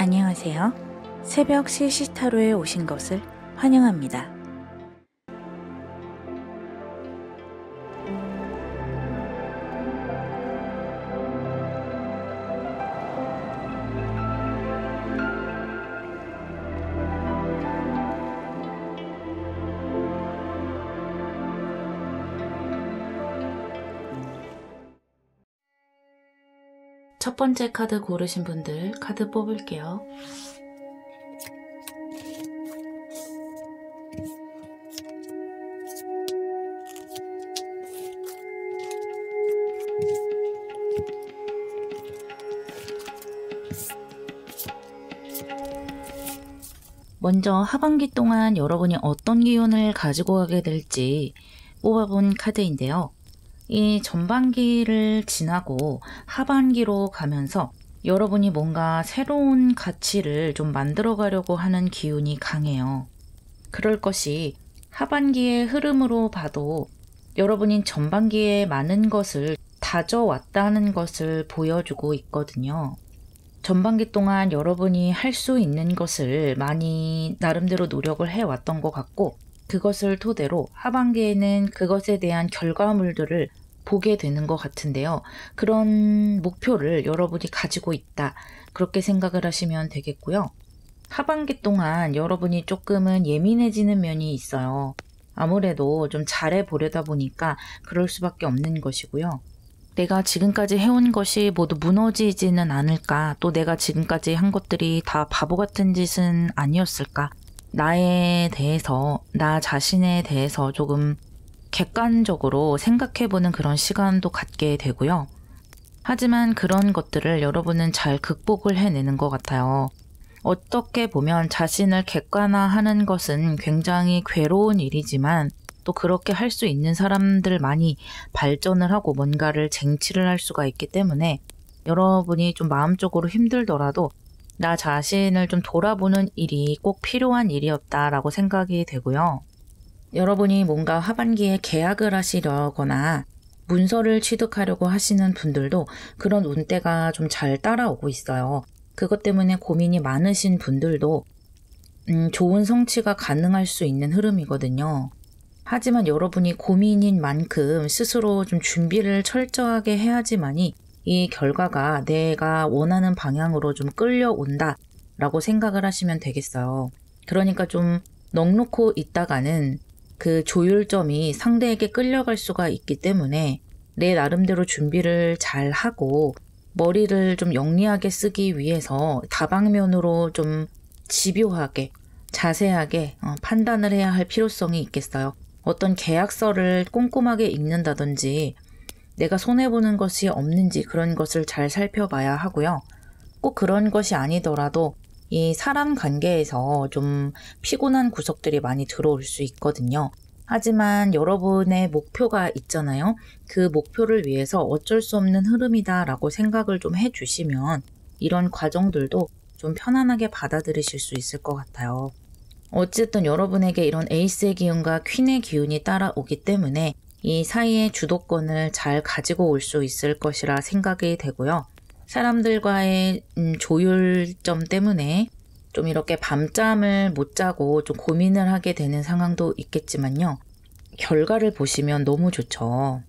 안녕하세요. 새벽 시시타로에 오신 것을 환영합니다. 첫 번째 카드 고르신 분들 카드 뽑을게요. 먼저 하반기 동안 여러분이 어떤 기운을 가지고 가게 될지 뽑아본 카드인데요. 이 전반기를 지나고 하반기로 가면서 여러분이 뭔가 새로운 가치를 좀 만들어 가려고 하는 기운이 강해요. 그럴 것이 하반기의 흐름으로 봐도 여러분이 전반기에 많은 것을 다져왔다는 것을 보여주고 있거든요. 전반기 동안 여러분이 할 수 있는 것을 많이 나름대로 노력을 해왔던 것 같고, 그것을 토대로 하반기에는 그것에 대한 결과물들을 보게 되는 것 같은데요. 그런 목표를 여러분이 가지고 있다, 그렇게 생각을 하시면 되겠고요. 하반기 동안 여러분이 조금은 예민해지는 면이 있어요. 아무래도 좀 잘해보려다 보니까 그럴 수밖에 없는 것이고요. 내가 지금까지 해온 것이 모두 무너지지는 않을까, 또 내가 지금까지 한 것들이 다 바보 같은 짓은 아니었을까, 나에 대해서, 나 자신에 대해서 조금 객관적으로 생각해보는 그런 시간도 갖게 되고요. 하지만 그런 것들을 여러분은 잘 극복을 해내는 것 같아요. 어떻게 보면 자신을 객관화하는 것은 굉장히 괴로운 일이지만, 또 그렇게 할 수 있는 사람들 많이 발전을 하고 뭔가를 쟁취를 할 수가 있기 때문에 여러분이 좀 마음적으로 힘들더라도 나 자신을 좀 돌아보는 일이 꼭 필요한 일이었다라고 생각이 되고요. 여러분이 뭔가 하반기에 계약을 하시려거나 문서를 취득하려고 하시는 분들도 그런 운대가 좀 잘 따라오고 있어요. 그것 때문에 고민이 많으신 분들도 좋은 성취가 가능할 수 있는 흐름이거든요. 하지만 여러분이 고민인 만큼 스스로 좀 준비를 철저하게 해야지만이 이 결과가 내가 원하는 방향으로 좀 끌려온다 라고 생각을 하시면 되겠어요. 그러니까 좀 넋놓고 있다가는 그 조율점이 상대에게 끌려갈 수가 있기 때문에 내 나름대로 준비를 잘 하고 머리를 좀 영리하게 쓰기 위해서 다방면으로 좀 집요하게 자세하게 판단을 해야 할 필요성이 있겠어요. 어떤 계약서를 꼼꼼하게 읽는다든지 내가 손해보는 것이 없는지 그런 것을 잘 살펴봐야 하고요. 꼭 그런 것이 아니더라도 이 사람 관계에서 좀 피곤한 구석들이 많이 들어올 수 있거든요. 하지만 여러분의 목표가 있잖아요. 그 목표를 위해서 어쩔 수 없는 흐름이다라고 생각을 좀 해주시면 이런 과정들도 좀 편안하게 받아들이실 수 있을 것 같아요. 어쨌든 여러분에게 이런 에이스의 기운과 퀸의 기운이 따라오기 때문에 이 사이의 주도권을 잘 가지고 올 수 있을 것이라 생각이 되고요. 사람들과의 조율점 때문에 좀 이렇게 밤잠을 못 자고 좀 고민을 하게 되는 상황도 있겠지만요. 결과를 보시면 너무 좋죠.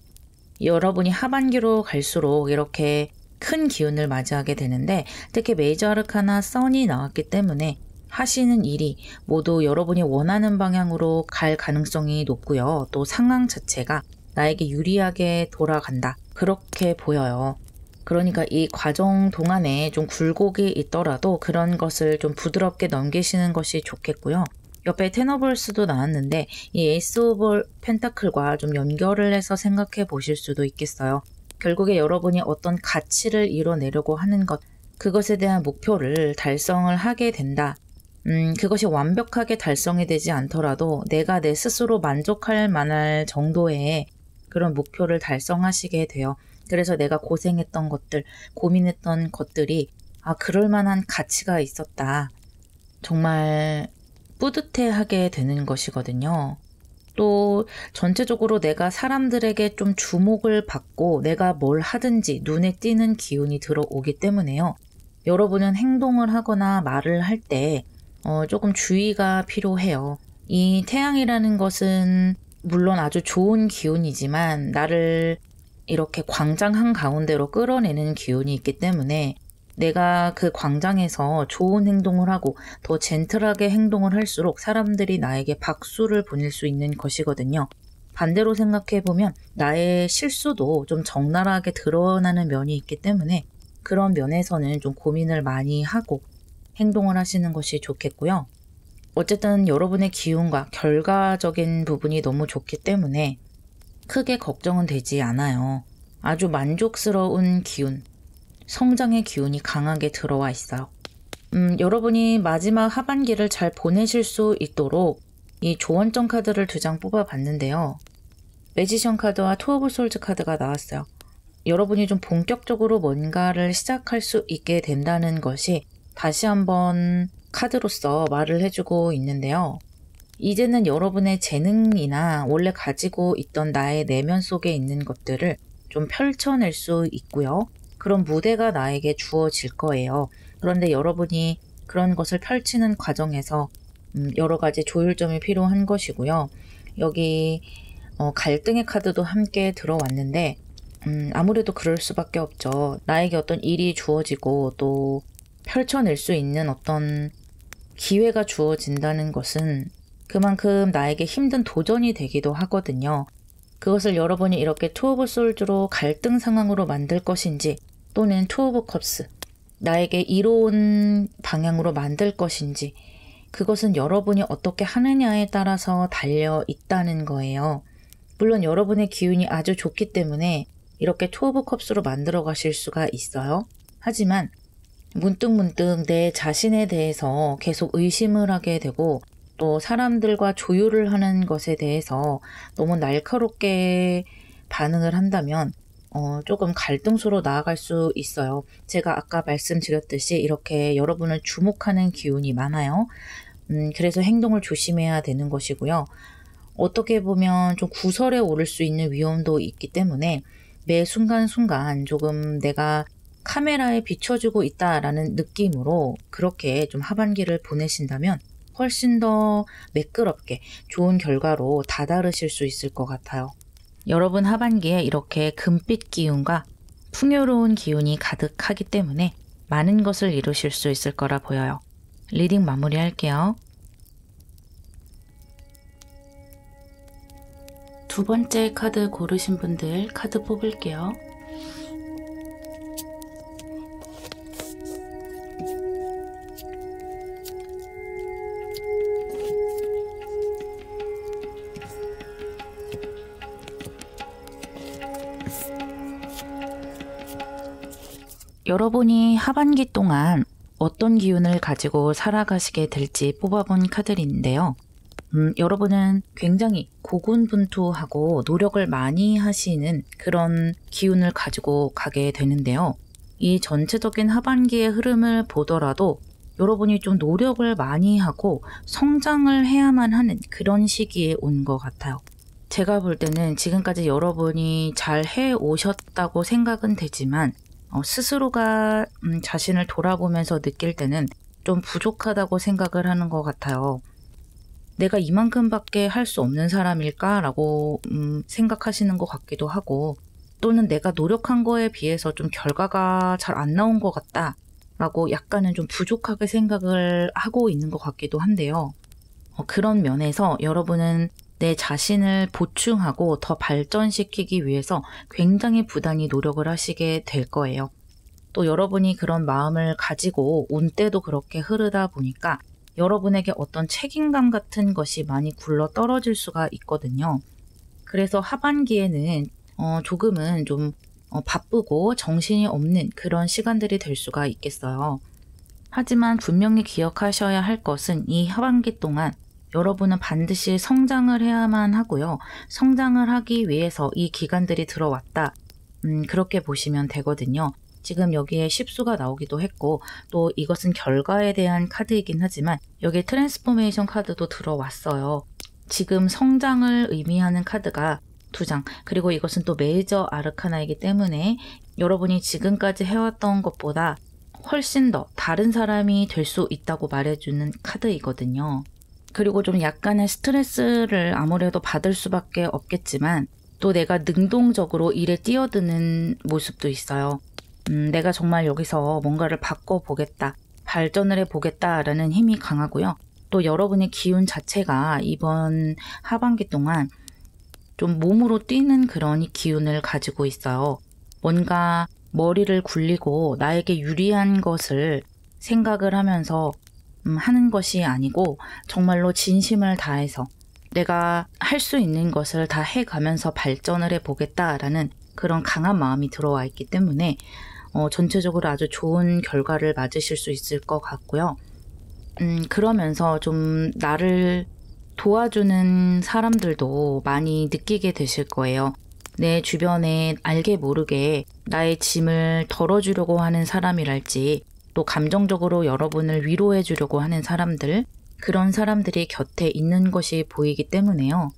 여러분이 하반기로 갈수록 이렇게 큰 기운을 맞이하게 되는데, 특히 메이저 아르카나 선이 나왔기 때문에 하시는 일이 모두 여러분이 원하는 방향으로 갈 가능성이 높고요. 또 상황 자체가 나에게 유리하게 돌아간다, 그렇게 보여요. 그러니까 이 과정 동안에 좀 굴곡이 있더라도 그런 것을 좀 부드럽게 넘기시는 것이 좋겠고요. 옆에 테너블스도 나왔는데 이 에이스 오브 펜타클과 좀 연결을 해서 생각해 보실 수도 있겠어요. 결국에 여러분이 어떤 가치를 이뤄내려고 하는 것, 그것에 대한 목표를 달성을 하게 된다. 그것이 완벽하게 달성이 되지 않더라도 내가 내 스스로 만족할 만할 정도의 그런 목표를 달성하시게 돼요. 그래서 내가 고생했던 것들, 고민했던 것들이 그럴 만한 가치가 있었다, 정말 뿌듯해하게 되는 것이거든요. 또 전체적으로 내가 사람들에게 좀 주목을 받고 내가 뭘 하든지 눈에 띄는 기운이 들어오기 때문에요. 여러분은 행동을 하거나 말을 할 때 조금 주의가 필요해요. 이 태양이라는 것은 물론 아주 좋은 기운이지만 나를 이렇게 광장 한가운데로 끌어내는 기운이 있기 때문에 내가 그 광장에서 좋은 행동을 하고 더 젠틀하게 행동을 할수록 사람들이 나에게 박수를 보낼 수 있는 것이거든요. 반대로 생각해보면 나의 실수도 좀 적나라하게 드러나는 면이 있기 때문에 그런 면에서는 좀 고민을 많이 하고 행동을 하시는 것이 좋겠고요. 어쨌든 여러분의 기운과 결과적인 부분이 너무 좋기 때문에 크게 걱정은 되지 않아요. 아주 만족스러운 기운, 성장의 기운이 강하게 들어와 있어요. 여러분이 마지막 하반기를 잘 보내실 수 있도록 이 조언점 카드를 2장 뽑아봤는데요. 매지션 카드와 투 오브 솔즈 카드가 나왔어요. 여러분이 좀 본격적으로 뭔가를 시작할 수 있게 된다는 것이 다시 한번 카드로서 말을 해주고 있는데요. 이제는 여러분의 재능이나 원래 가지고 있던 나의 내면 속에 있는 것들을 좀 펼쳐낼 수 있고요. 그런 무대가 나에게 주어질 거예요. 그런데 여러분이 그런 것을 펼치는 과정에서 여러 가지 조율점이 필요한 것이고요. 여기 갈등의 카드도 함께 들어왔는데 아무래도 그럴 수밖에 없죠. 나에게 어떤 일이 주어지고 또 펼쳐낼 수 있는 어떤 기회가 주어진다는 것은 그만큼 나에게 힘든 도전이 되기도 하거든요. 그것을 여러분이 이렇게 투 오브 솔즈로 갈등 상황으로 만들 것인지 또는 투 오브 컵스, 나에게 이로운 방향으로 만들 것인지 그것은 여러분이 어떻게 하느냐에 따라서 달려 있다는 거예요. 물론 여러분의 기운이 아주 좋기 때문에 이렇게 투 오브 컵스로 만들어 가실 수가 있어요. 하지만 문득문득 내 자신에 대해서 계속 의심을 하게 되고 또 사람들과 조율을 하는 것에 대해서 너무 날카롭게 반응을 한다면 조금 갈등소로 나아갈 수 있어요. 제가 아까 말씀드렸듯이 이렇게 여러분을 주목하는 기운이 많아요. 그래서 행동을 조심해야 되는 것이고요. 어떻게 보면 좀 구설에 오를 수 있는 위험도 있기 때문에 매 순간순간 조금 내가 카메라에 비춰주고 있다라는 느낌으로 그렇게 좀 하반기를 보내신다면 훨씬 더 매끄럽게 좋은 결과로 다다르실 수 있을 것 같아요. 여러분 하반기에 이렇게 금빛 기운과 풍요로운 기운이 가득하기 때문에 많은 것을 이루실 수 있을 거라 보여요. 리딩 마무리할게요. 2번째 카드 고르신 분들 카드 뽑을게요. 여러분이 하반기 동안 어떤 기운을 가지고 살아가시게 될지 뽑아본 카드인데요. 여러분은 굉장히 고군분투하고 노력을 많이 하시는 그런 기운을 가지고 가게 되는데요. 이 전체적인 하반기의 흐름을 보더라도 여러분이 좀 노력을 많이 하고 성장을 해야만 하는 그런 시기에 온 것 같아요. 제가 볼 때는 지금까지 여러분이 잘 해오셨다고 생각은 되지만 스스로가 자신을 돌아보면서 느낄 때는 좀 부족하다고 생각을 하는 것 같아요. 내가 이만큼밖에 할 수 없는 사람일까라고 생각하시는 것 같기도 하고 또는 내가 노력한 거에 비해서 좀 결과가 잘 안 나온 것 같다라고 약간은 좀 부족하게 생각을 하고 있는 것 같기도 한데요. 그런 면에서 여러분은 내 자신을 보충하고 더 발전시키기 위해서 굉장히 부단히 노력을 하시게 될 거예요. 또 여러분이 그런 마음을 가지고 온 때도 그렇게 흐르다 보니까 여러분에게 어떤 책임감 같은 것이 많이 굴러 떨어질 수가 있거든요. 그래서 하반기에는 조금은 좀 바쁘고 정신이 없는 그런 시간들이 될 수가 있겠어요. 하지만 분명히 기억하셔야 할 것은 이 하반기 동안 여러분은 반드시 성장을 해야만 하고요. 성장을 하기 위해서 이 기간들이 들어왔다. 그렇게 보시면 되거든요. 지금 여기에 10수가 나오기도 했고 또 이것은 결과에 대한 카드이긴 하지만 여기에 트랜스포메이션 카드도 들어왔어요. 지금 성장을 의미하는 카드가 2장 그리고 이것은 또 메이저 아르카나이기 때문에 여러분이 지금까지 해왔던 것보다 훨씬 더 다른 사람이 될 수 있다고 말해주는 카드이거든요. 그리고 좀 약간의 스트레스를 아무래도 받을 수밖에 없겠지만 또 내가 능동적으로 일에 뛰어드는 모습도 있어요. 내가 정말 여기서 뭔가를 바꿔보겠다, 발전을 해보겠다라는 힘이 강하고요. 또 여러분의 기운 자체가 이번 하반기 동안 좀 몸으로 뛰는 그런 기운을 가지고 있어요. 뭔가 머리를 굴리고 나에게 유리한 것을 생각을 하면서 하는 것이 아니고 정말로 진심을 다해서 내가 할 수 있는 것을 다 해가면서 발전을 해보겠다라는 그런 강한 마음이 들어와 있기 때문에 전체적으로 아주 좋은 결과를 맞으실 수 있을 것 같고요. 그러면서 좀 나를 도와주는 사람들도 많이 느끼게 되실 거예요. 내 주변에 알게 모르게 나의 짐을 덜어주려고 하는 사람이랄지 또 감정적으로 여러분을 위로해 주려고 하는 사람들, 그런 사람들이 곁에 있는 것이 보이기 때문에요.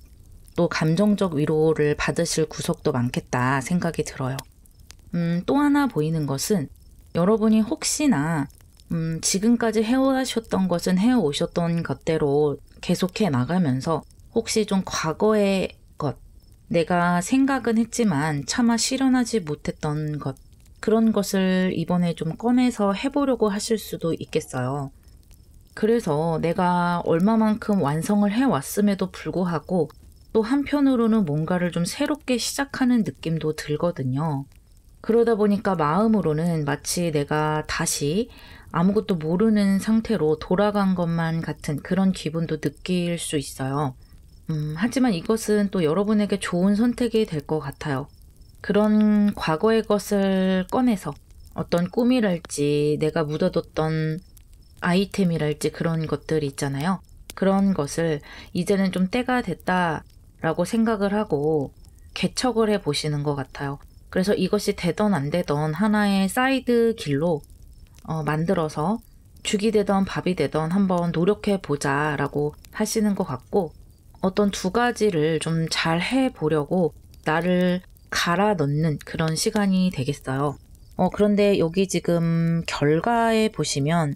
또 감정적 위로를 받으실 구석도 많겠다 생각이 들어요. 또 하나 보이는 것은 여러분이 혹시나 지금까지 해오셨던 것은 해오셨던 것대로 계속해 나가면서 혹시 좀 과거의 것, 내가 생각은 했지만 차마 실현하지 못했던 것, 그런 것을 이번에 좀 꺼내서 해보려고 하실 수도 있겠어요. 그래서 내가 얼마만큼 완성을 해왔음에도 불구하고 또 한편으로는 뭔가를 좀 새롭게 시작하는 느낌도 들거든요. 그러다 보니까 마음으로는 마치 내가 다시 아무것도 모르는 상태로 돌아간 것만 같은 그런 기분도 느낄 수 있어요. 하지만 이것은 또 여러분에게 좋은 선택이 될 것 같아요. 그런 과거의 것을 꺼내서 어떤 꿈이랄지 내가 묻어뒀던 아이템이랄지 그런 것들 있잖아요. 그런 것을 이제는 좀 때가 됐다라고 생각을 하고 개척을 해보시는 것 같아요. 그래서 이것이 되던 안 되던 하나의 사이드 길로 만들어서 죽이 되던 밥이 되던 한번 노력해보자 라고 하시는 것 같고, 어떤 두 가지를 좀 잘 해보려고 나를 갈아 넣는 그런 시간이 되겠어요. 그런데 여기 지금 결과에 보시면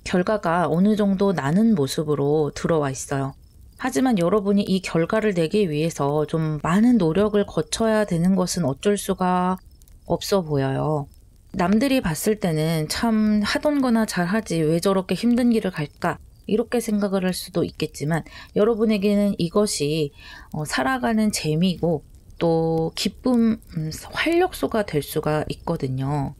결과가 어느 정도 나는 모습으로 들어와 있어요. 하지만 여러분이 이 결과를 내기 위해서 좀 많은 노력을 거쳐야 되는 것은 어쩔 수가 없어 보여요. 남들이 봤을 때는 참 하던 거나 잘하지 왜 저렇게 힘든 길을 갈까? 이렇게 생각을 할 수도 있겠지만 여러분에게는 이것이 살아가는 재미고 또 기쁨, 활력소가 될 수가 있거든요.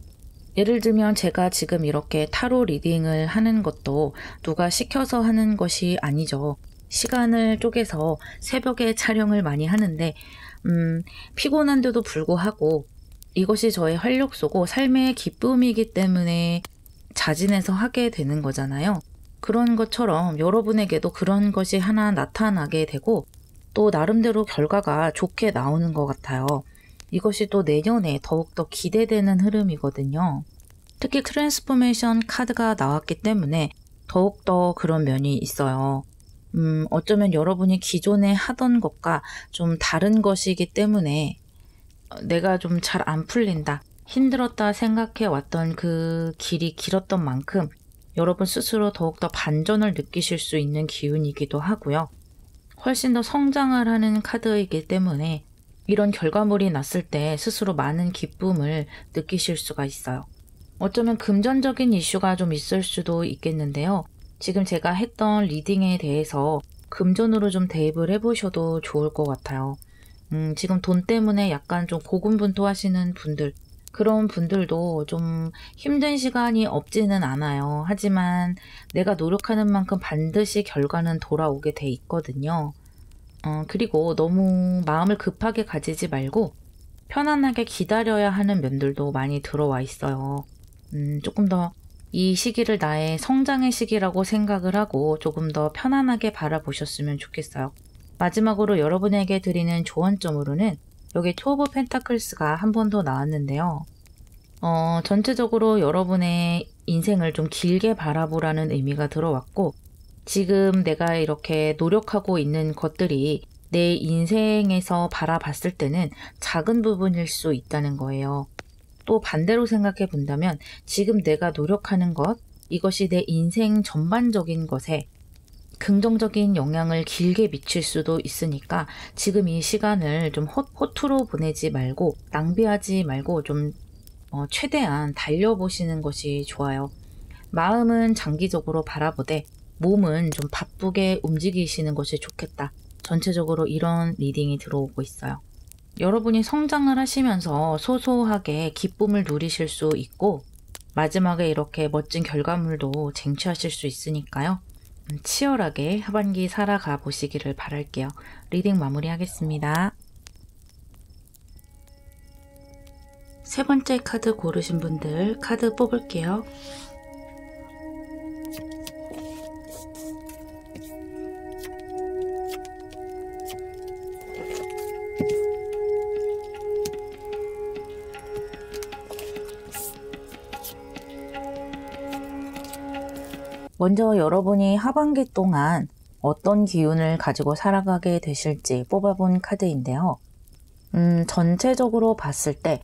예를 들면 제가 지금 이렇게 타로 리딩을 하는 것도 누가 시켜서 하는 것이 아니죠. 시간을 쪼개서 새벽에 촬영을 많이 하는데 피곤한데도 불구하고 이것이 저의 활력소고 삶의 기쁨이기 때문에 자진해서 하게 되는 거잖아요. 그런 것처럼 여러분에게도 그런 것이 하나 나타나게 되고 또 나름대로 결과가 좋게 나오는 것 같아요. 이것이 또 내년에 더욱더 기대되는 흐름이거든요. 특히 트랜스포메이션 카드가 나왔기 때문에 더욱더 그런 면이 있어요. 어쩌면 여러분이 기존에 하던 것과 좀 다른 것이기 때문에 내가 좀 잘 안 풀린다, 힘들었다 생각해 왔던 그 길이 길었던 만큼 여러분 스스로 더욱더 반전을 느끼실 수 있는 기운이기도 하고요. 훨씬 더 성장을 하는 카드이기 때문에 이런 결과물이 났을 때 스스로 많은 기쁨을 느끼실 수가 있어요. 어쩌면 금전적인 이슈가 좀 있을 수도 있겠는데요. 지금 제가 했던 리딩에 대해서 금전으로 좀 대입을 해보셔도 좋을 것 같아요. 지금 돈 때문에 약간 좀 고군분투하시는 분들, 그런 분들도 좀 힘든 시간이 없지는 않아요. 하지만 내가 노력하는 만큼 반드시 결과는 돌아오게 돼 있거든요. 그리고 너무 마음을 급하게 가지지 말고 편안하게 기다려야 하는 면들도 많이 들어와 있어요. 조금 더 이 시기를 나의 성장의 시기라고 생각을 하고 조금 더 편안하게 바라보셨으면 좋겠어요. 마지막으로 여러분에게 드리는 조언점으로는 여기 투 오브 펜타클스가 한 번 더 나왔는데요. 전체적으로 여러분의 인생을 좀 길게 바라보라는 의미가 들어왔고, 지금 내가 이렇게 노력하고 있는 것들이 내 인생에서 바라봤을 때는 작은 부분일 수 있다는 거예요. 또 반대로 생각해 본다면 지금 내가 노력하는 것, 이것이 내 인생 전반적인 것에 긍정적인 영향을 길게 미칠 수도 있으니까 지금 이 시간을 좀 허투루 보내지 말고 낭비하지 말고 좀 최대한 달려보시는 것이 좋아요. 마음은 장기적으로 바라보되 몸은 좀 바쁘게 움직이시는 것이 좋겠다. 전체적으로 이런 리딩이 들어오고 있어요. 여러분이 성장을 하시면서 소소하게 기쁨을 누리실 수 있고 마지막에 이렇게 멋진 결과물도 쟁취하실 수 있으니까요. 치열하게 하반기 살아가 보시기를 바랄게요. 리딩 마무리하겠습니다. 세 번째 카드 고르신 분들 카드 뽑을게요. 먼저 여러분이 하반기 동안 어떤 기운을 가지고 살아가게 되실지 뽑아본 카드인데요. 전체적으로 봤을 때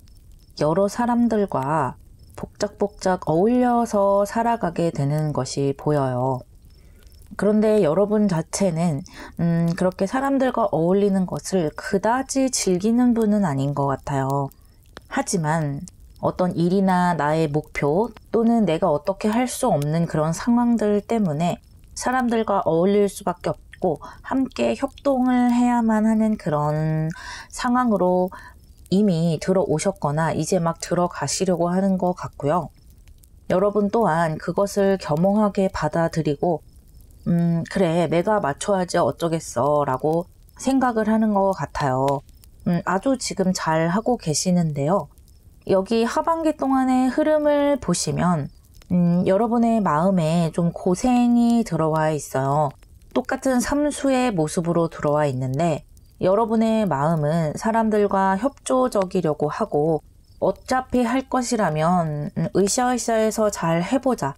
여러 사람들과 복작복작 어울려서 살아가게 되는 것이 보여요. 그런데 여러분 자체는 그렇게 사람들과 어울리는 것을 그다지 즐기는 분은 아닌 것 같아요. 하지만 어떤 일이나 나의 목표 또는 내가 어떻게 할 수 없는 그런 상황들 때문에 사람들과 어울릴 수밖에 없고 함께 협동을 해야만 하는 그런 상황으로 이미 들어오셨거나 이제 막 들어가시려고 하는 것 같고요. 여러분 또한 그것을 겸허하게 받아들이고 그래 내가 맞춰야지 어쩌겠어 라고 생각을 하는 것 같아요. 아주 지금 잘 하고 계시는데요. 여기 하반기 동안의 흐름을 보시면 여러분의 마음에 좀 고생이 들어와 있어요. 똑같은 삼수의 모습으로 들어와 있는데 여러분의 마음은 사람들과 협조적이려고 하고 어차피 할 것이라면 으쌰으쌰해서 잘 해보자.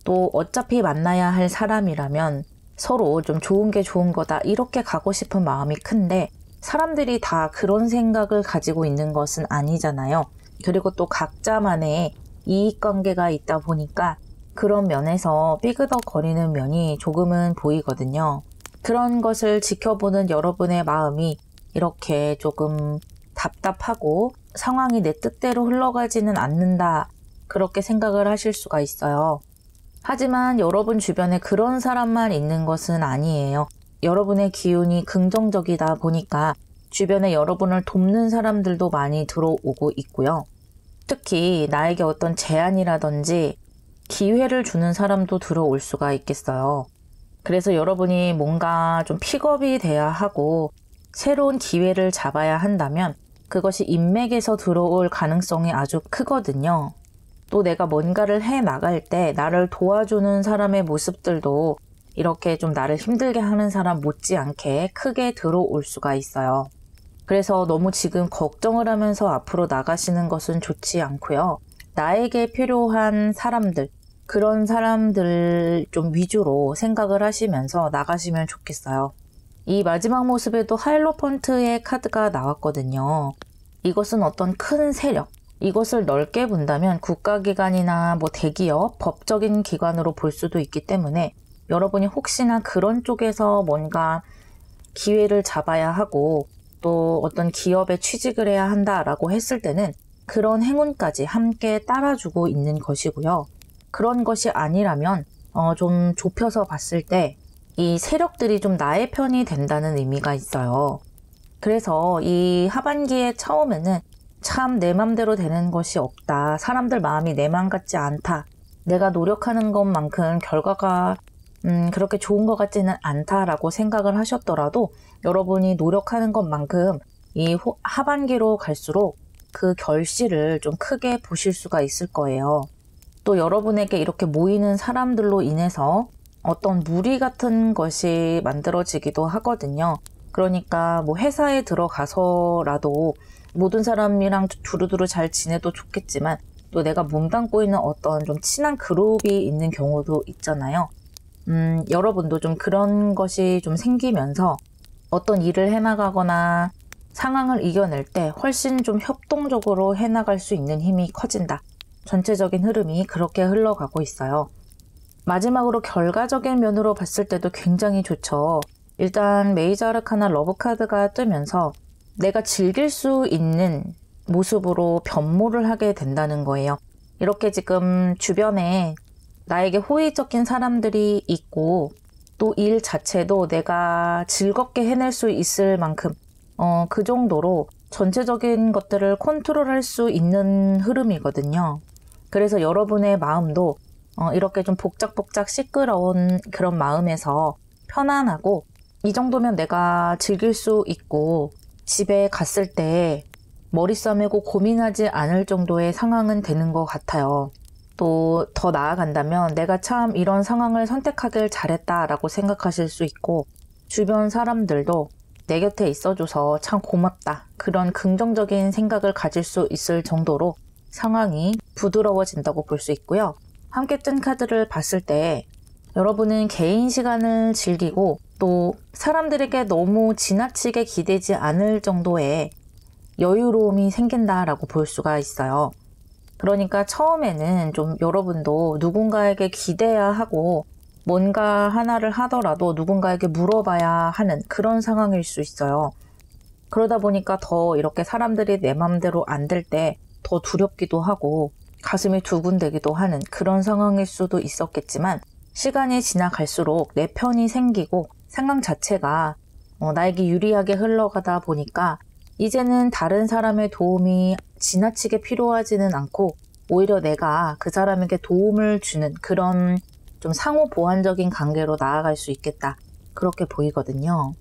또 어차피 만나야 할 사람이라면 서로 좀 좋은 게 좋은 거다. 이렇게 가고 싶은 마음이 큰데 사람들이 다 그런 생각을 가지고 있는 것은 아니잖아요. 그리고 또 각자만의 이익관계가 있다 보니까 그런 면에서 삐그덕거리는 면이 조금은 보이거든요. 그런 것을 지켜보는 여러분의 마음이 이렇게 조금 답답하고 상황이 내 뜻대로 흘러가지는 않는다. 그렇게 생각을 하실 수가 있어요. 하지만 여러분 주변에 그런 사람만 있는 것은 아니에요. 여러분의 기운이 긍정적이다 보니까 주변에 여러분을 돕는 사람들도 많이 들어오고 있고요. 특히 나에게 어떤 제안이라든지 기회를 주는 사람도 들어올 수가 있겠어요. 그래서 여러분이 뭔가 좀 픽업이 돼야 하고 새로운 기회를 잡아야 한다면 그것이 인맥에서 들어올 가능성이 아주 크거든요. 또 내가 뭔가를 해 나갈 때 나를 도와주는 사람의 모습들도 이렇게 좀 나를 힘들게 하는 사람 못지않게 크게 들어올 수가 있어요. 그래서 너무 지금 걱정을 하면서 앞으로 나가시는 것은 좋지 않고요. 나에게 필요한 사람들, 그런 사람들 좀 위주로 생각을 하시면서 나가시면 좋겠어요. 이 마지막 모습에도 하이로펀트의 카드가 나왔거든요. 이것은 어떤 큰 세력, 이것을 넓게 본다면 국가기관이나 대기업, 법적인 기관으로 볼 수도 있기 때문에 여러분이 혹시나 그런 쪽에서 뭔가 기회를 잡아야 하고 또 어떤 기업에 취직을 해야 한다라고 했을 때는 그런 행운까지 함께 따라주고 있는 것이고요. 그런 것이 아니라면 좀 좁혀서 봤을 때 이 세력들이 좀 나의 편이 된다는 의미가 있어요. 그래서 이 하반기에 처음에는 참 내 맘대로 되는 것이 없다. 사람들 마음이 내 맘 같지 않다. 내가 노력하는 것만큼 결과가 그렇게 좋은 것 같지는 않다라고 생각을 하셨더라도 여러분이 노력하는 것만큼 이 하반기로 갈수록 그 결실을 좀 크게 보실 수가 있을 거예요. 또 여러분에게 이렇게 모이는 사람들로 인해서 어떤 무리 같은 것이 만들어지기도 하거든요. 그러니까 회사에 들어가서라도 모든 사람이랑 두루두루 잘 지내도 좋겠지만 또 내가 몸담고 있는 어떤 좀 친한 그룹이 있는 경우도 있잖아요. 여러분도 좀 그런 것이 좀 생기면서 어떤 일을 해나가거나 상황을 이겨낼 때 훨씬 좀 협동적으로 해나갈 수 있는 힘이 커진다. 전체적인 흐름이 그렇게 흘러가고 있어요. 마지막으로 결과적인 면으로 봤을 때도 굉장히 좋죠. 일단 메이저 아르카나 러브 카드가 뜨면서 내가 즐길 수 있는 모습으로 변모를 하게 된다는 거예요. 이렇게 지금 주변에 나에게 호의적인 사람들이 있고 또 일 자체도 내가 즐겁게 해낼 수 있을 만큼 그 정도로 전체적인 것들을 컨트롤할 수 있는 흐름이거든요. 그래서 여러분의 마음도 이렇게 좀 복작복작 시끄러운 그런 마음에서 편안하고 이 정도면 내가 즐길 수 있고 집에 갔을 때 머리 싸매고 고민하지 않을 정도의 상황은 되는 것 같아요. 또 더 나아간다면 내가 참 이런 상황을 선택하길 잘했다라고 생각하실 수 있고 주변 사람들도 내 곁에 있어줘서 참 고맙다. 그런 긍정적인 생각을 가질 수 있을 정도로 상황이 부드러워진다고 볼 수 있고요. 함께 뜬 카드를 봤을 때 여러분은 개인 시간을 즐기고 또 사람들에게 너무 지나치게 기대지 않을 정도의 여유로움이 생긴다라고 볼 수가 있어요. 그러니까 처음에는 좀 여러분도 누군가에게 기대야 하고 뭔가 하나를 하더라도 누군가에게 물어봐야 하는 그런 상황일 수 있어요. 그러다 보니까 더 이렇게 사람들이 내 맘대로 안 될 때 더 두렵기도 하고 가슴이 두근대기도 하는 그런 상황일 수도 있었겠지만 시간이 지나갈수록 내 편이 생기고 상황 자체가 나에게 유리하게 흘러가다 보니까 이제는 다른 사람의 도움이 지나치게 필요하지는 않고 오히려 내가 그 사람에게 도움을 주는 그런 좀 상호 보완적인 관계로 나아갈 수 있겠다. 그렇게 보이거든요.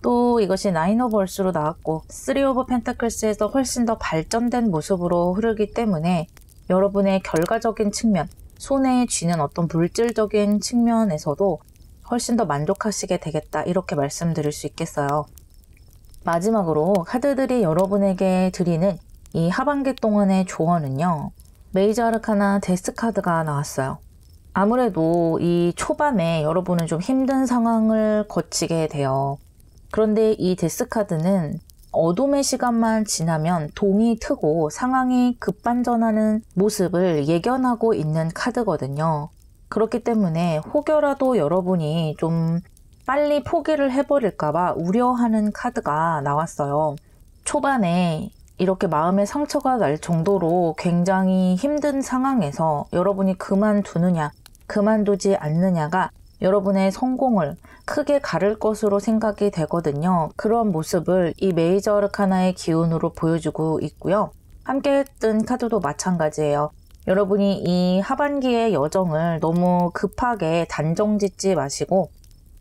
또 이것이 나인 오브 월스로 나왔고 3 오브 펜타클스에서 훨씬 더 발전된 모습으로 흐르기 때문에 여러분의 결과적인 측면, 손에 쥐는 어떤 물질적인 측면에서도 훨씬 더 만족하시게 되겠다. 이렇게 말씀드릴 수 있겠어요. 마지막으로 카드들이 여러분에게 드리는 이 하반기 동안의 조언은요. 메이저 아르카나 데스 카드가 나왔어요. 아무래도 이 초반에 여러분은 좀 힘든 상황을 거치게 돼요. 그런데 이 데스 카드는 어둠의 시간만 지나면 동이 트고 상황이 급반전하는 모습을 예견하고 있는 카드거든요. 그렇기 때문에 혹여라도 여러분이 좀 빨리 포기를 해버릴까봐 우려하는 카드가 나왔어요. 초반에 이렇게 마음에 상처가 날 정도로 굉장히 힘든 상황에서 여러분이 그만두느냐, 그만두지 않느냐가 여러분의 성공을 크게 가를 것으로 생각이 되거든요. 그런 모습을 이 메이저 아르카나의 기운으로 보여주고 있고요. 함께 뜬 카드도 마찬가지예요. 여러분이 이 하반기의 여정을 너무 급하게 단정 짓지 마시고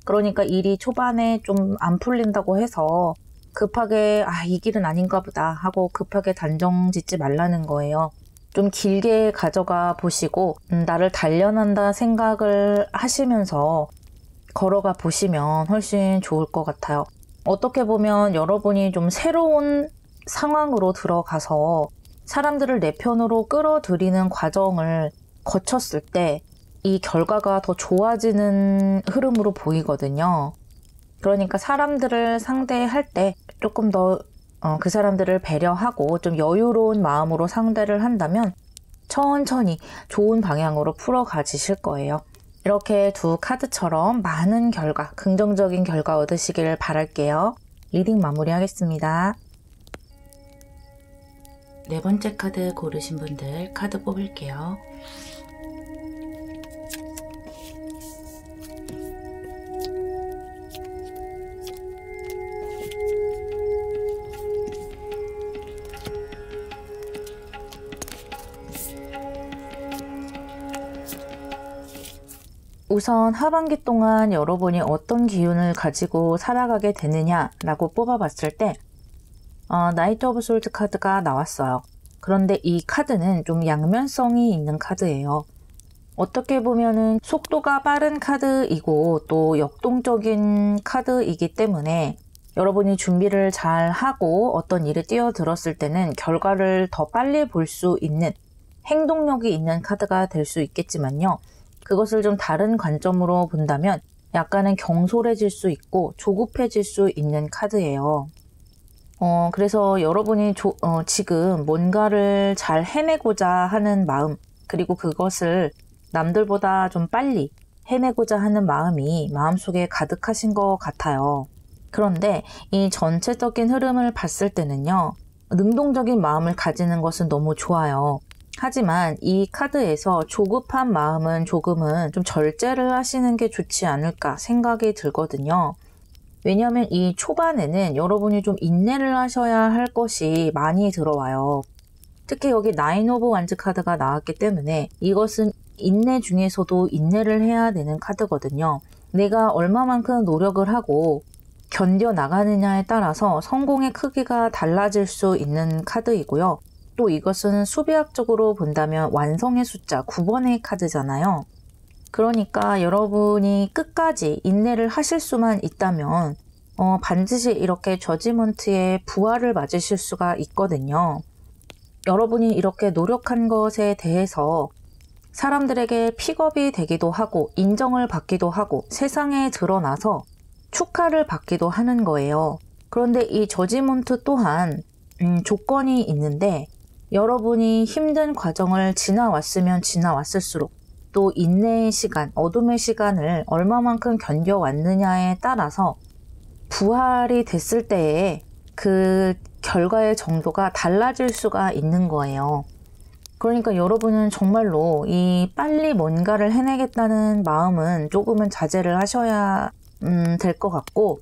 그러니까 일이 초반에 좀 안 풀린다고 해서 급하게 이 길은 아닌가 보다 하고 급하게 단정 짓지 말라는 거예요. 좀 길게 가져가 보시고 나를 단련한다 생각을 하시면서 걸어가 보시면 훨씬 좋을 것 같아요. 어떻게 보면 여러분이 좀 새로운 상황으로 들어가서 사람들을 내 편으로 끌어들이는 과정을 거쳤을 때 이 결과가 더 좋아지는 흐름으로 보이거든요. 그러니까 사람들을 상대할 때 조금 더 그 사람들을 배려하고 좀 여유로운 마음으로 상대를 한다면 천천히 좋은 방향으로 풀어 가지실 거예요. 이렇게 두 카드처럼 많은 결과, 긍정적인 결과 얻으시길 바랄게요. 리딩 마무리하겠습니다. 네 번째 카드 고르신 분들 카드 뽑을게요. 우선 하반기 동안 여러분이 어떤 기운을 가지고 살아가게 되느냐라고 뽑아봤을 때 나이트 오브 솔드 카드가 나왔어요. 그런데 이 카드는 좀 양면성이 있는 카드예요. 어떻게 보면은 속도가 빠른 카드이고 또 역동적인 카드이기 때문에 여러분이 준비를 잘 하고 어떤 일에 뛰어들었을 때는 결과를 더 빨리 볼 수 있는 행동력이 있는 카드가 될 수 있겠지만요. 그것을 좀 다른 관점으로 본다면 약간은 경솔해질 수 있고 조급해질 수 있는 카드예요. 그래서 여러분이 지금 뭔가를 잘 해내고자 하는 마음, 그리고 그것을 남들보다 좀 빨리 해내고자 하는 마음이 마음속에 가득하신 것 같아요. 그런데 이 전체적인 흐름을 봤을 때는요, 능동적인 마음을 가지는 것은 너무 좋아요. 하지만 이 카드에서 조급한 마음은 조금은 좀 절제를 하시는 게 좋지 않을까 생각이 들거든요. 왜냐하면 이 초반에는 여러분이 좀 인내를 하셔야 할 것이 많이 들어와요. 특히 여기 나인 오브 완즈 카드가 나왔기 때문에 이것은 인내 중에서도 인내를 해야 되는 카드거든요. 내가 얼마만큼 노력을 하고 견뎌나가느냐에 따라서 성공의 크기가 달라질 수 있는 카드이고요. 또 이것은 수비학적으로 본다면 완성의 숫자 9번의 카드잖아요. 그러니까 여러분이 끝까지 인내를 하실 수만 있다면 반드시 이렇게 저지먼트의 부활을 맞으실 수가 있거든요. 여러분이 이렇게 노력한 것에 대해서 사람들에게 픽업이 되기도 하고 인정을 받기도 하고 세상에 드러나서 축하를 받기도 하는 거예요. 그런데 이 저지먼트 또한 조건이 있는데 여러분이 힘든 과정을 지나왔으면 지나왔을수록 또 인내의 시간, 어둠의 시간을 얼마만큼 견뎌왔느냐에 따라서 부활이 됐을 때의 그 결과의 정도가 달라질 수가 있는 거예요. 그러니까 여러분은 정말로 이 빨리 뭔가를 해내겠다는 마음은 조금은 자제를 하셔야 될 것 같고,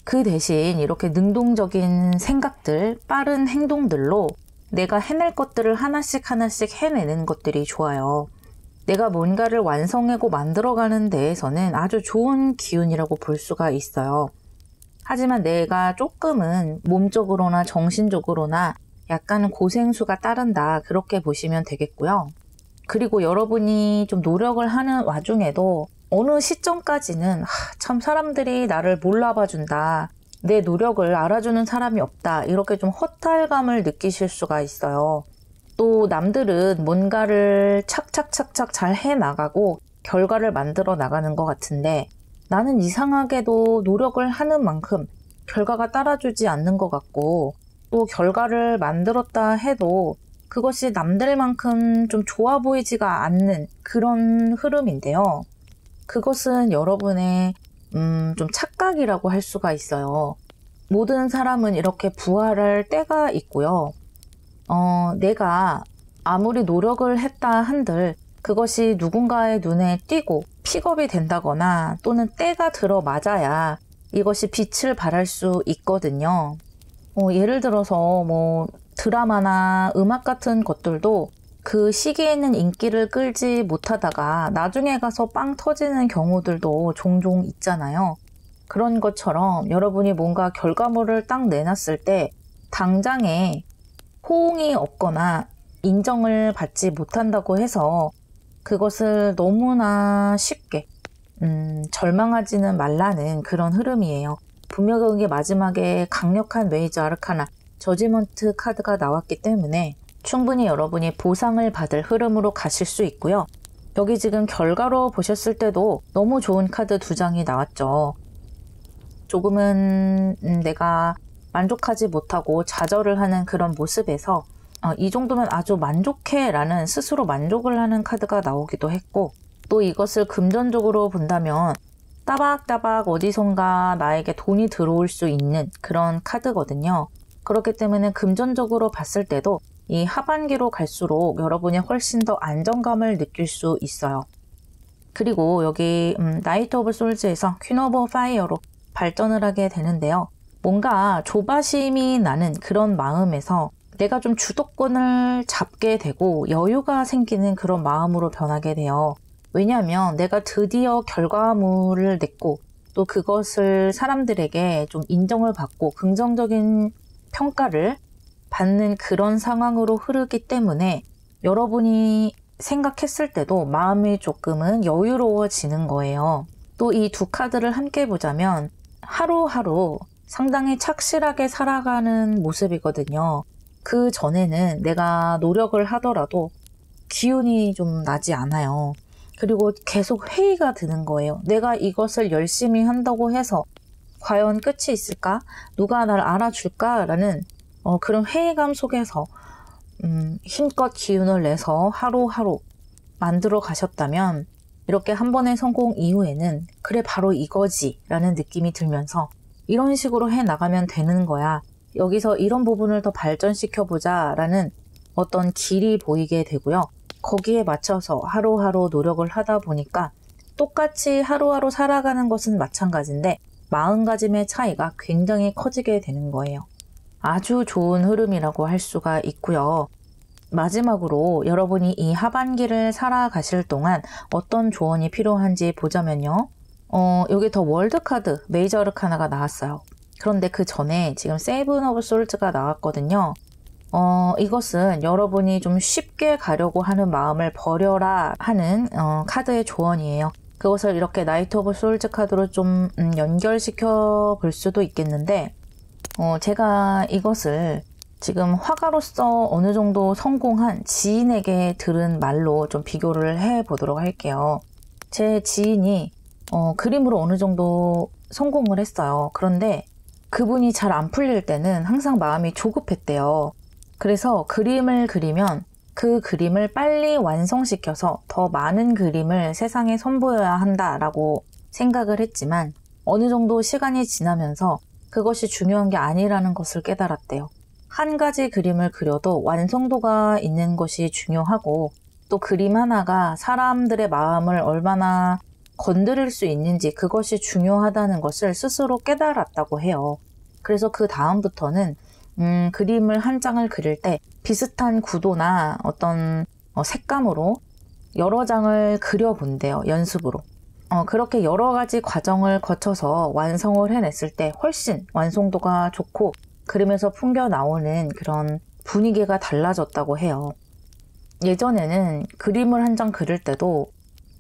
그 대신 이렇게 능동적인 생각들, 빠른 행동들로 내가 해낼 것들을 하나씩 하나씩 해내는 것들이 좋아요. 내가 뭔가를 완성하고 만들어가는 데에서는 아주 좋은 기운이라고 볼 수가 있어요. 하지만 내가 조금은 몸적으로나 정신적으로나 약간은 고생수가 따른다, 그렇게 보시면 되겠고요. 그리고 여러분이 좀 노력을 하는 와중에도 어느 시점까지는 참 사람들이 나를 몰라봐준다, 내 노력을 알아주는 사람이 없다, 이렇게 좀 허탈감을 느끼실 수가 있어요. 또 남들은 뭔가를 착착착착 잘 해나가고 결과를 만들어 나가는 것 같은데 나는 이상하게도 노력을 하는 만큼 결과가 따라주지 않는 것 같고, 또 결과를 만들었다 해도 그것이 남들만큼 좀 좋아 보이지가 않는 그런 흐름인데요. 그것은 여러분의 좀 착각이라고 할 수가 있어요. 모든 사람은 이렇게 부활할 때가 있고요. 내가 아무리 노력을 했다 한들 그것이 누군가의 눈에 띄고 픽업이 된다거나 또는 때가 들어맞아야 이것이 빛을 발할 수 있거든요. 예를 들어서 드라마나 음악 같은 것들도 그 시기에는 인기를 끌지 못하다가 나중에 가서 빵 터지는 경우들도 종종 있잖아요. 그런 것처럼 여러분이 뭔가 결과물을 딱 내놨을 때 당장에 호응이 없거나 인정을 받지 못한다고 해서 그것을 너무나 쉽게 절망하지는 말라는 그런 흐름이에요. 분명하게 마지막에 강력한 메이저 아르카나 저지먼트 카드가 나왔기 때문에 충분히 여러분이 보상을 받을 흐름으로 가실 수 있고요. 여기 지금 결과로 보셨을 때도 너무 좋은 카드 2장이 나왔죠. 조금은 내가 만족하지 못하고 좌절을 하는 그런 모습에서 이 정도면 아주 만족해 라는 스스로 만족을 하는 카드가 나오기도 했고, 또 이것을 금전적으로 본다면 따박따박 어디선가 나에게 돈이 들어올 수 있는 그런 카드거든요. 그렇기 때문에 금전적으로 봤을 때도 이 하반기로 갈수록 여러분이 훨씬 더 안정감을 느낄 수 있어요. 그리고 여기 나이트 오브 솔즈에서 퀸 오브 파이어로 발전을 하게 되는데요. 뭔가 조바심이 나는 그런 마음에서 내가 좀 주도권을 잡게 되고 여유가 생기는 그런 마음으로 변하게 돼요. 왜냐하면 내가 드디어 결과물을 냈고 또 그것을 사람들에게 좀 인정을 받고 긍정적인 평가를 받는 그런 상황으로 흐르기 때문에 여러분이 생각했을 때도 마음이 조금은 여유로워지는 거예요. 또 이 두 카드를 함께 보자면 하루하루 상당히 착실하게 살아가는 모습이거든요. 그 전에는 내가 노력을 하더라도 기운이 좀 나지 않아요. 그리고 계속 회의가 드는 거예요. 내가 이것을 열심히 한다고 해서 과연 끝이 있을까? 누가 날 알아줄까? 라는 그런 회의감 속에서 힘껏 기운을 내서 하루하루 만들어 가셨다면 이렇게 한 번의 성공 이후에는 그래 바로 이거지 라는 느낌이 들면서 이런 식으로 해 나가면 되는 거야. 여기서 이런 부분을 더 발전시켜 보자 라는 어떤 길이 보이게 되고요. 거기에 맞춰서 하루하루 노력을 하다 보니까 똑같이 하루하루 살아가는 것은 마찬가지인데 마음가짐의 차이가 굉장히 커지게 되는 거예요. 아주 좋은 흐름이라고 할 수가 있고요. 마지막으로 여러분이 이 하반기를 살아가실 동안 어떤 조언이 필요한지 보자면요. 여기 더 월드 카드, 메이저 아르카나가 나왔어요. 그런데 그 전에 지금 세븐 오브 솔즈가 나왔거든요. 이것은 여러분이 좀 쉽게 가려고 하는 마음을 버려라 하는 카드의 조언이에요. 그것을 이렇게 나이트 오브 솔즈 카드로 좀 연결시켜 볼 수도 있겠는데 제가 이것을 지금 화가로서 어느 정도 성공한 지인에게 들은 말로 좀 비교를 해보도록 할게요. 제 지인이 그림으로 어느 정도 성공을 했어요. 그런데 그분이 잘 안 풀릴 때는 항상 마음이 조급했대요. 그래서 그림을 그리면 그 그림을 빨리 완성시켜서 더 많은 그림을 세상에 선보여야 한다라고 생각을 했지만 어느 정도 시간이 지나면서 그것이 중요한 게 아니라는 것을 깨달았대요. 한 가지 그림을 그려도 완성도가 있는 것이 중요하고 또 그림 하나가 사람들의 마음을 얼마나 건드릴 수 있는지 그것이 중요하다는 것을 스스로 깨달았다고 해요. 그래서 그 다음부터는 그림을 한 장을 그릴 때 비슷한 구도나 어떤 색감으로 여러 장을 그려본대요. 연습으로. 그렇게 여러 가지 과정을 거쳐서 완성을 해냈을 때 훨씬 완성도가 좋고 그림에서 풍겨 나오는 그런 분위기가 달라졌다고 해요. 예전에는 그림을 한 장 그릴 때도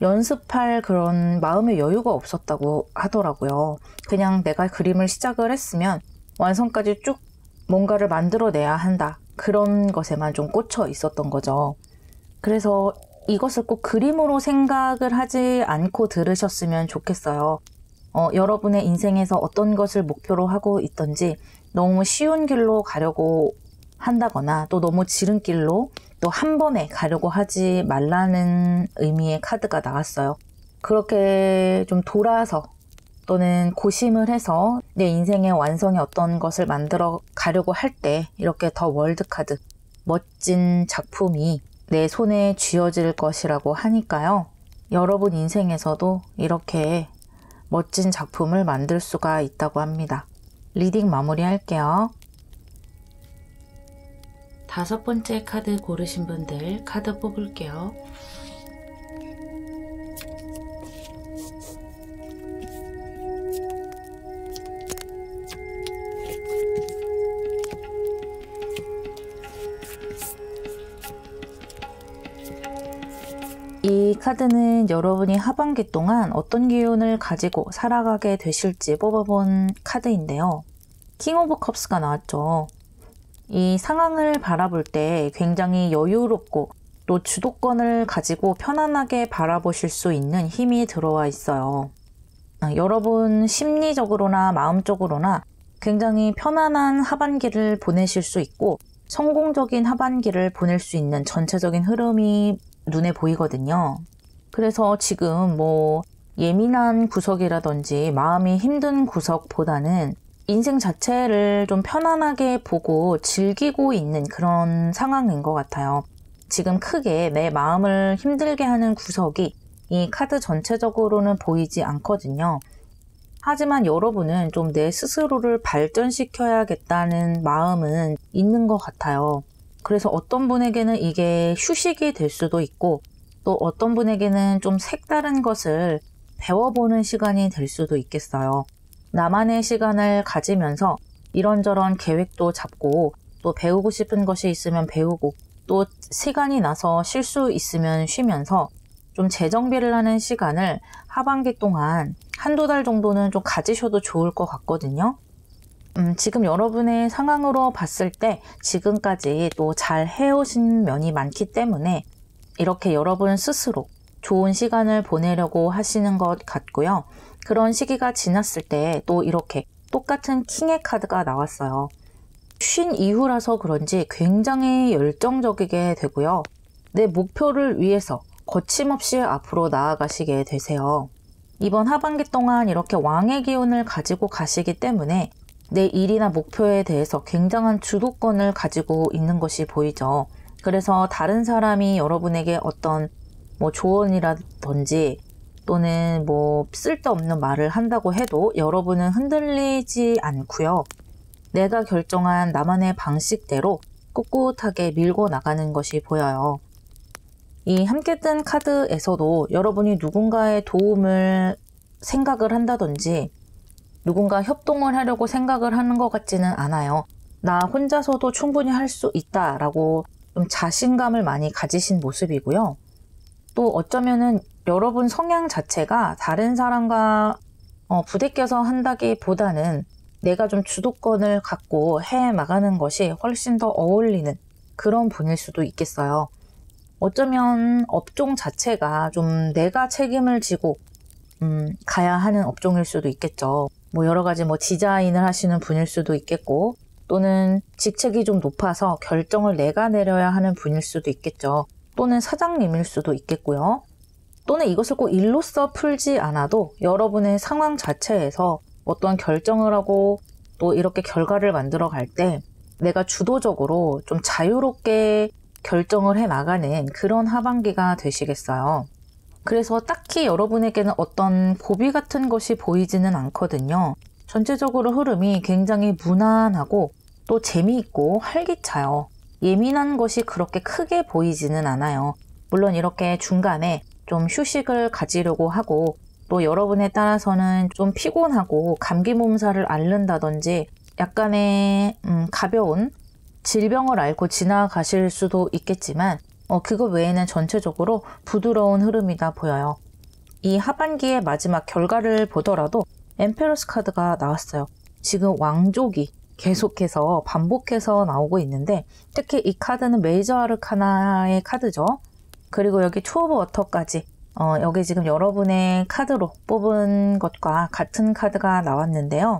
연습할 그런 마음의 여유가 없었다고 하더라고요. 그냥 내가 그림을 시작을 했으면 완성까지 쭉 뭔가를 만들어내야 한다. 그런 것에만 좀 꽂혀 있었던 거죠. 그래서 이것을 꼭 그림으로 생각을 하지 않고 들으셨으면 좋겠어요. 여러분의 인생에서 어떤 것을 목표로 하고 있던지 너무 쉬운 길로 가려고 한다거나 또 너무 지름길로 또 한 번에 가려고 하지 말라는 의미의 카드가 나왔어요. 그렇게 좀 돌아서 또는 고심을 해서 내 인생의 완성의 어떤 것을 만들어 가려고 할 때 이렇게 더 월드 카드, 멋진 작품이 내 손에 쥐어질 것이라고 하니까요. 여러분 인생에서도 이렇게 멋진 작품을 만들 수가 있다고 합니다. 리딩 마무리할게요. 5번째 카드 고르신 분들 카드 뽑을게요. 이 카드는 여러분이 하반기 동안 어떤 기운을 가지고 살아가게 되실지 뽑아본 카드인데요. 킹 오브 컵스가 나왔죠. 이 상황을 바라볼 때 굉장히 여유롭고 또 주도권을 가지고 편안하게 바라보실 수 있는 힘이 들어와 있어요. 여러분 심리적으로나 마음적으로나 굉장히 편안한 하반기를 보내실 수 있고 성공적인 하반기를 보낼 수 있는 전체적인 흐름이 눈에 보이거든요. 그래서 지금 예민한 구석이라든지 마음이 힘든 구석보다는 인생 자체를 좀 편안하게 보고 즐기고 있는 그런 상황인 것 같아요. 지금 크게 내 마음을 힘들게 하는 구석이 이 카드 전체적으로는 보이지 않거든요. 하지만 여러분은 좀 내 스스로를 발전시켜야겠다는 마음은 있는 것 같아요. 그래서 어떤 분에게는 이게 휴식이 될 수도 있고 또 어떤 분에게는 좀 색다른 것을 배워보는 시간이 될 수도 있겠어요. 나만의 시간을 가지면서 이런저런 계획도 잡고 또 배우고 싶은 것이 있으면 배우고 또 시간이 나서 쉴 수 있으면 쉬면서 좀 재정비를 하는 시간을 하반기 동안 한두 달 정도는 좀 가지셔도 좋을 것 같거든요. 지금 여러분의 상황으로 봤을 때 지금까지 또 잘 해오신 면이 많기 때문에 이렇게 여러분 스스로 좋은 시간을 보내려고 하시는 것 같고요. 그런 시기가 지났을 때 또 이렇게 똑같은 킹의 카드가 나왔어요. 쉰 이후라서 그런지 굉장히 열정적이게 되고요. 내 목표를 위해서 거침없이 앞으로 나아가시게 되세요. 이번 하반기 동안 이렇게 왕의 기운을 가지고 가시기 때문에 내 일이나 목표에 대해서 굉장한 주도권을 가지고 있는 것이 보이죠. 그래서 다른 사람이 여러분에게 어떤 조언이라든지 또는 쓸데없는 말을 한다고 해도 여러분은 흔들리지 않고요. 내가 결정한 나만의 방식대로 꿋꿋하게 밀고 나가는 것이 보여요. 이 함께 뜬 카드에서도 여러분이 누군가의 도움을 생각을 한다든지 누군가 협동을 하려고 생각을 하는 것 같지는 않아요. 나 혼자서도 충분히 할 수 있다라고 좀 자신감을 많이 가지신 모습이고요. 또 어쩌면은 여러분 성향 자체가 다른 사람과 부대껴서 한다기보다는 내가 좀 주도권을 갖고 해 나가는 것이 훨씬 더 어울리는 그런 분일 수도 있겠어요. 어쩌면 업종 자체가 좀 내가 책임을 지고 가야 하는 업종일 수도 있겠죠. 여러 가지 디자인을 하시는 분일 수도 있겠고 또는 직책이 좀 높아서 결정을 내가 내려야 하는 분일 수도 있겠죠. 또는 사장님일 수도 있겠고요. 또는 이것을 꼭 일로써 풀지 않아도 여러분의 상황 자체에서 어떠한 결정을 하고 또 이렇게 결과를 만들어 갈 때 내가 주도적으로 좀 자유롭게 결정을 해 나가는 그런 하반기가 되시겠어요. 그래서 딱히 여러분에게는 어떤 고비 같은 것이 보이지는 않거든요. 전체적으로 흐름이 굉장히 무난하고 또 재미있고 활기차요. 예민한 것이 그렇게 크게 보이지는 않아요. 물론 이렇게 중간에 좀 휴식을 가지려고 하고 또 여러분에 따라서는 좀 피곤하고 감기 몸살을 앓는다든지 약간의 가벼운 질병을 앓고 지나가실 수도 있겠지만 그거 외에는 전체적으로 부드러운 흐름이다 보여요. 이 하반기의 마지막 결과를 보더라도 엠페러스 카드가 나왔어요. 지금 왕족이 계속해서 반복해서 나오고 있는데 특히 이 카드는 메이저 아르카나의 카드죠. 그리고 여기 투 오브 워터까지 여기 지금 여러분의 카드로 뽑은 것과 같은 카드가 나왔는데요.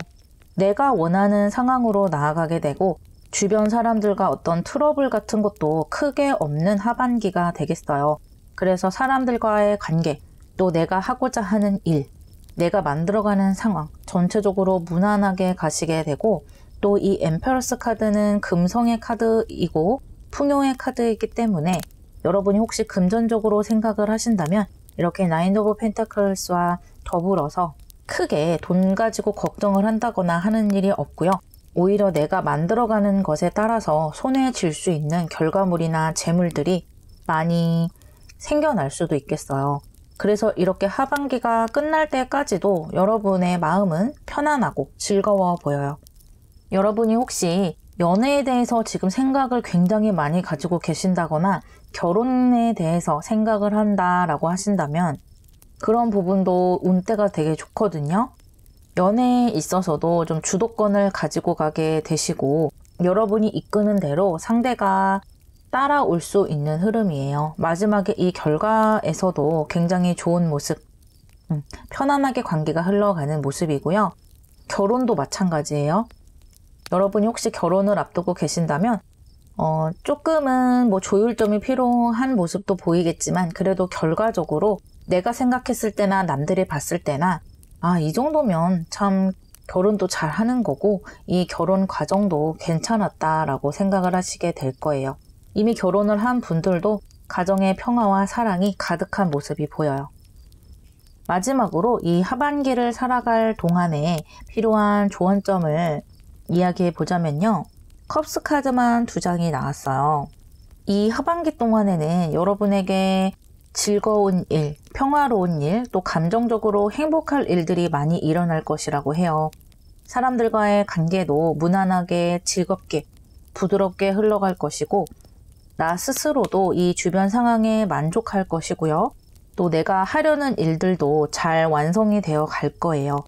내가 원하는 상황으로 나아가게 되고 주변 사람들과 어떤 트러블 같은 것도 크게 없는 하반기가 되겠어요. 그래서 사람들과의 관계, 또 내가 하고자 하는 일, 내가 만들어가는 상황 전체적으로 무난하게 가시게 되고 또 이 엠페러스 카드는 금성의 카드이고 풍요의 카드이기 때문에 여러분이 혹시 금전적으로 생각을 하신다면 이렇게 나인 오브 펜타클스와 더불어서 크게 돈 가지고 걱정을 한다거나 하는 일이 없고요. 오히려 내가 만들어가는 것에 따라서 손에 쥘 수 있는 결과물이나 재물들이 많이 생겨날 수도 있겠어요. 그래서 이렇게 하반기가 끝날 때까지도 여러분의 마음은 편안하고 즐거워 보여요. 여러분이 혹시 연애에 대해서 지금 생각을 굉장히 많이 가지고 계신다거나 결혼에 대해서 생각을 한다라고 하신다면 그런 부분도 운때가 되게 좋거든요. 연애에 있어서도 좀 주도권을 가지고 가게 되시고 여러분이 이끄는 대로 상대가 따라올 수 있는 흐름이에요. 마지막에 이 결과에서도 굉장히 좋은 모습, 편안하게 관계가 흘러가는 모습이고요. 결혼도 마찬가지예요. 여러분이 혹시 결혼을 앞두고 계신다면 조금은 조율점이 필요한 모습도 보이겠지만 그래도 결과적으로 내가 생각했을 때나 남들이 봤을 때나 이 정도면 참 결혼도 잘 하는 거고 이 결혼 과정도 괜찮았다라고 생각을 하시게 될 거예요. 이미 결혼을 한 분들도 가정의 평화와 사랑이 가득한 모습이 보여요. 마지막으로 이 하반기를 살아갈 동안에 필요한 조언점을 이야기해 보자면요. 컵스 카드만 2장이 나왔어요. 이 하반기 동안에는 여러분에게 즐거운 일, 평화로운 일, 또 감정적으로 행복할 일들이 많이 일어날 것이라고 해요. 사람들과의 관계도 무난하게 즐겁게 부드럽게 흘러갈 것이고 나 스스로도 이 주변 상황에 만족할 것이고요. 또 내가 하려는 일들도 잘 완성이 되어 갈 거예요.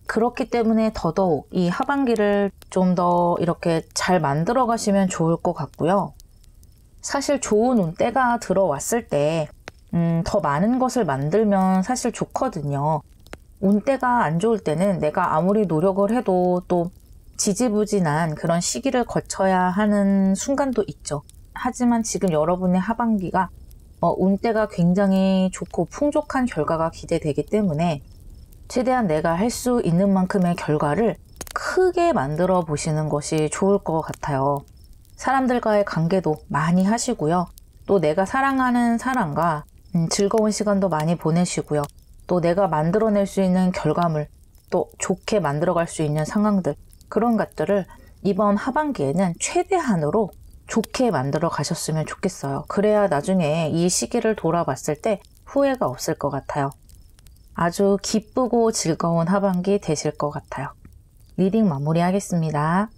그렇기 때문에 더더욱 이 하반기를 좀 더 이렇게 잘 만들어 가시면 좋을 것 같고요. 사실 좋은 운때가 들어왔을 때 더 많은 것을 만들면 사실 좋거든요. 운때가 안 좋을 때는 내가 아무리 노력을 해도 또 지지부진한 그런 시기를 거쳐야 하는 순간도 있죠. 하지만 지금 여러분의 하반기가 운때가 굉장히 좋고 풍족한 결과가 기대되기 때문에 최대한 내가 할 수 있는 만큼의 결과를 크게 만들어 보시는 것이 좋을 것 같아요. 사람들과의 관계도 많이 하시고요. 또 내가 사랑하는 사람과 즐거운 시간도 많이 보내시고요. 또 내가 만들어낼 수 있는 결과물, 또 좋게 만들어갈 수 있는 상황들, 그런 것들을 이번 하반기에는 최대한으로 좋게 만들어 가셨으면 좋겠어요. 그래야 나중에 이 시기를 돌아봤을 때 후회가 없을 것 같아요. 아주 기쁘고 즐거운 하반기 되실 것 같아요. 리딩 마무리하겠습니다.